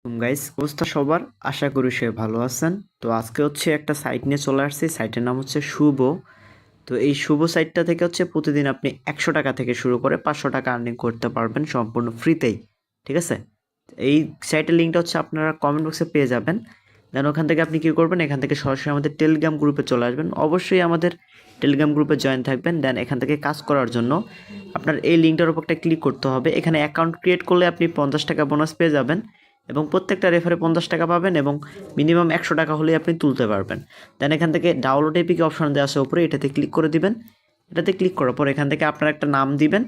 Guys অবস্থা সবার আশা করি সে ভালো আছেন। তো আজকে হচ্ছে একটা সাইট নিয়ে চলে আসছি। সাইটের নাম হচ্ছে শুভ। তো এই শুভ সাইটটা থেকে হচ্ছে প্রতিদিন আপনি 100 টাকা থেকে শুরু করে 500 টাকা আর্নিং করতে পারবেন সম্পূর্ণ ফ্রিতেই। ঠিক আছে, এই সাইটের লিঙ্কটা হচ্ছে আপনারা কমেন্ট বক্সে পেয়ে যাবেন। দেন ওখান থেকে আপনি কী করবেন, এখান থেকে সরাসরি আমাদের টেলিগ্রাম গ্রুপে চলে আসবেন। অবশ্যই আমাদের টেলিগ্রাম গ্রুপে জয়েন থাকবেন। দেন এখান থেকে কাজ করার জন্য আপনার এই লিঙ্কটার উপর একটা ক্লিক করতে হবে। এখানে অ্যাকাউন্ট ক্রিয়েট করলে আপনি 50 টাকা বোনাস পেয়ে যাবেন এবং প্রত্যেকটা রেফারে 50 টাকা পাবেন এবং মিনিমাম 100 টাকা হলেই আপনি তুলতে পারবেন। দেন এখান থেকে ডাউনলোড এপিকে অপশন দেওয়া আছে উপরে, এটাতে ক্লিক করে দিবেন। এটাতে ক্লিক করার পর এখান থেকে আপনার একটা নাম দিবেন,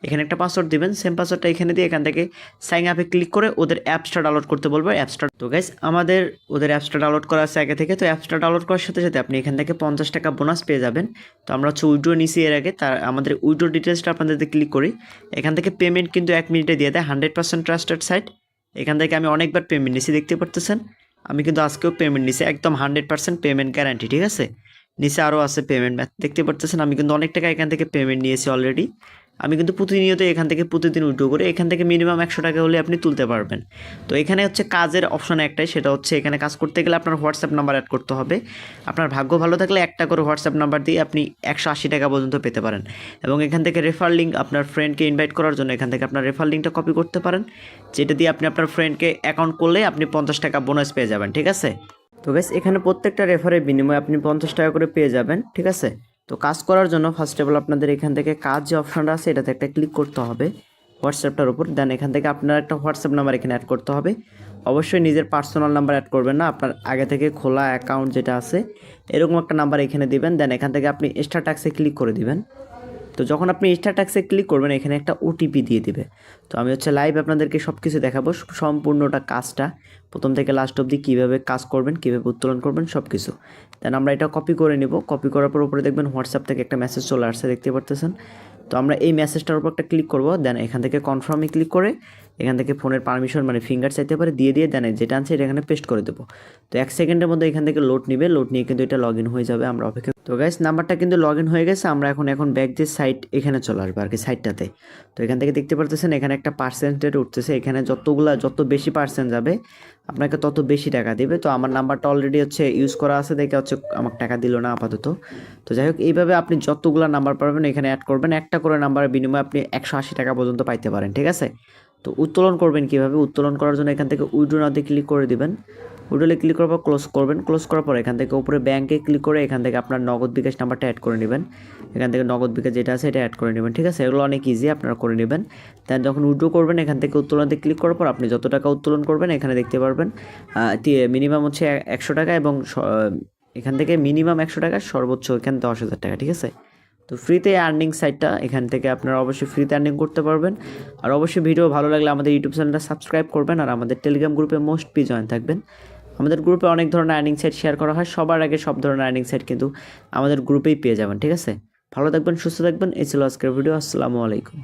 এখানে একটা পাসওয়ার্ড দিবেন, সেম পাসওয়ার্ডটা এখানে দিয়ে এখান থেকে সাইন আপে ক্লিক করে ওদের অ্যাপসটা ডাউনলোড করতে বলবো। অ্যাপসটা তো গাইস আমাদের ওদের অ্যাপসটা ডাউনলোড করা আছে আগে থেকে। তো অ্যাপসটা ডাউনলোড করার সাথে সাথে আপনি এখান থেকে 50 টাকা বোনাস পেয়ে যাবেন। তো আমরা হচ্ছে উইড্রো নিছি এর আগে, তার আমাদের উইড্রো ডিটেলসটা আপনাদের ক্লিক করি। এখান থেকে পেমেন্ট কিন্তু 1 মিনিটে দিয়ে দেয়, 100% ট্রাস্টেড সাইট। এখান থেকে আমি অনেকবার পেমেন্ট নিছি, দেখতে পারতেছেন। আমি কিন্তু আজকেও পেমেন্ট নিছি, একদম 100% পেমেন্ট গ্যারান্টি। ঠিক আছে, নিচে আরও আছে পেমেন্ট ম্যাথ, দেখতে পারতেছেন। আমি কিন্তু অনেক টাকা এখান থেকে পেমেন্ট নিয়েছি অলরেডি। আমি কিন্তু প্রতিনিয়ত এখান থেকে প্রতিদিন উইথড্র করে এখান থেকে মিনিমাম 100 টাকা হলে আপনি তুলতে পারবেন। তো এখানে হচ্ছে কাজের অপশন একটাই, সেটা হচ্ছে এখানে কাজ করতে গেলে আপনার হোয়াটসঅ্যাপ নাম্বার অ্যাড করতে হবে। আপনার ভাগ্য ভালো থাকলে একটা করে হোয়াটসঅ্যাপ নাম্বার দিয়ে আপনি 180 টাকা পর্যন্ত পেতে পারেন। এবং এখান থেকে রেফার লিঙ্ক, আপনার ফ্রেন্ডকে ইনভাইট করার জন্য এখান থেকে আপনার রেফার লিঙ্কটা কপি করতে পারেন, যেটা দিয়ে আপনি আপনার ফ্রেন্ডকে অ্যাকাউন্ট করলে আপনি 50 টাকা বোনাস পেয়ে যাবেন। ঠিক আছে, তো গাইস এখানে প্রত্যেকটা রেফারের বিনিময়ে আপনি 50 টাকা করে পেয়ে যাবেন। ঠিক আছে, তো কাজ করার জন্য ফার্স্ট অফ অল আপনাদের এখান থেকে কাজ যে অপশনটা আছে এটাতে একটা ক্লিক করতে হবে হোয়াটসঅ্যাপটার উপর। দেন এখান থেকে আপনার একটা হোয়াটসঅ্যাপ নাম্বার এখানে অ্যাড করতে হবে। অবশ্যই নিজের পার্সোনাল নাম্বার অ্যাড করবেন না, আপনার আগে থেকে খোলা অ্যাকাউন্ট যেটা আছে এরকম একটা নাম্বার এখানে দিবেন। দেন এখান থেকে আপনি স্টার ট্যাক্সে ক্লিক করে দিবেন। তো যখন আপনি স্টার ট্যাক্সে ক্লিক করবেন এখানে একটা ওটিপি দিয়ে দিবে। তো আমি হচ্ছে লাইভ আপনাদেরকে সব কিছু দেখাবো, সম্পূর্ণটা কাজটা প্রথম থেকে লাস্ট অবধি কীভাবে কাজ করবেন, কীভাবে উত্তোলন করবেন সব কিছু। দেন আমরা এটা কপি করে নিব। কপি করার পর উপরে দেখবেন হোয়াটসঅ্যাপ থেকে একটা মেসেজ চলে আসছে, দেখতে পারতেছেন। তো আমরা এই মেসেজটার উপর একটা ক্লিক করব। দেন এখান থেকে কনফার্মে ক্লিক করে এখান থেকে ফোনের পারমিশন মানে ফিঙ্গার চাইতে পারে দিয়ে দেন যেটা আনছে এটা এখানে পেস্ট করে দেবো। তো 1 সেকেন্ডের মধ্যে এখান থেকে লোড নিবে, লোড নিয়ে কিন্তু এটা লগ ইন হয়ে যাবে। আমরা অপেক্ষা। তো গাইস নাম্বারটা কিন্তু লগ ইন হয়ে গেছে। আমরা এখন ব্যাক যে সাইট এখানে চলে আসবো আর কি, সাইটটাতে। তো এখান থেকে দেখতে পারতেছেন এখানে একটা পার্সেন্টেজ উঠতেছে, এখানে যত বেশি পার্সেন্ট যাবে আপনাকে তত বেশি টাকা দিবে। তো আমার নাম্বারটা অলরেডি হচ্ছে ইউজ করা আছে দেখে হচ্ছে আমার টাকা দিল না আপাতত। তো যাই হোক, এইভাবে আপনি যতগুলো নাম্বার পাবেন এখানে অ্যাড করবেন, একটা করে নাম্বারের বিনিময়ে আপনি 180 টাকা পর্যন্ত পাইতে পারেন। ঠিক আছে, তো উত্তোলন করবেন কীভাবে, উত্তোলন করার জন্য এখান থেকে উইড্রো নাও দিয়ে ক্লিক করে দিবেন। উইড্রোলে ক্লিক করার পর ক্লোজ করবেন। ক্লোজ করার পর এখান থেকে উপরে ব্যাঙ্কে ক্লিক করে এখান থেকে আপনার নগদ বিকাশ নাম্বারটা অ্যাড করে নেবেন। এখান থেকে নগদ বিকাশ যেটা আছে এটা অ্যাড করে নেবেন। ঠিক আছে, এগুলো অনেক ইজি, আপনারা করে নেবেন। দেন যখন উইড্রো করবেন এখান থেকে উত্তোলনতে ক্লিক করার পর আপনি যত টাকা উত্তোলন করবেন এখানে দেখতে পারবেন মিনিমাম হচ্ছে 100 টাকা এবং এখান থেকে মিনিমাম 100 টাকা, সর্বোচ্চ এখানে 10,000 টাকা। ঠিক আছে, তো ফ্রিতে আর্নিং সাইটটা, এখান থেকে আপনারা অবশ্যই ফ্রিতে আর্নিং করতে পারবেন। আর অবশ্যই ভিডিও ভালো লাগলে আমাদের ইউটিউব চ্যানেলটা সাবস্ক্রাইব করবেন আর আমাদের টেলিগ্রাম গ্রুপে মোস্ট বি জয়েন থাকবেন। আমাদের গ্রুপে অনেক ধরনের আর্নিং সাইট শেয়ার করা হয়, সবার আগে সব ধরনের আর্নিং সাইট কিন্তু আমাদের গ্রুপেই পেয়ে যাবেন। ঠিক আছে, ভালো থাকবেন, সুস্থ থাকবেন। এই ছিল আজকের ভিডিও। আসসালামু আলাইকুম।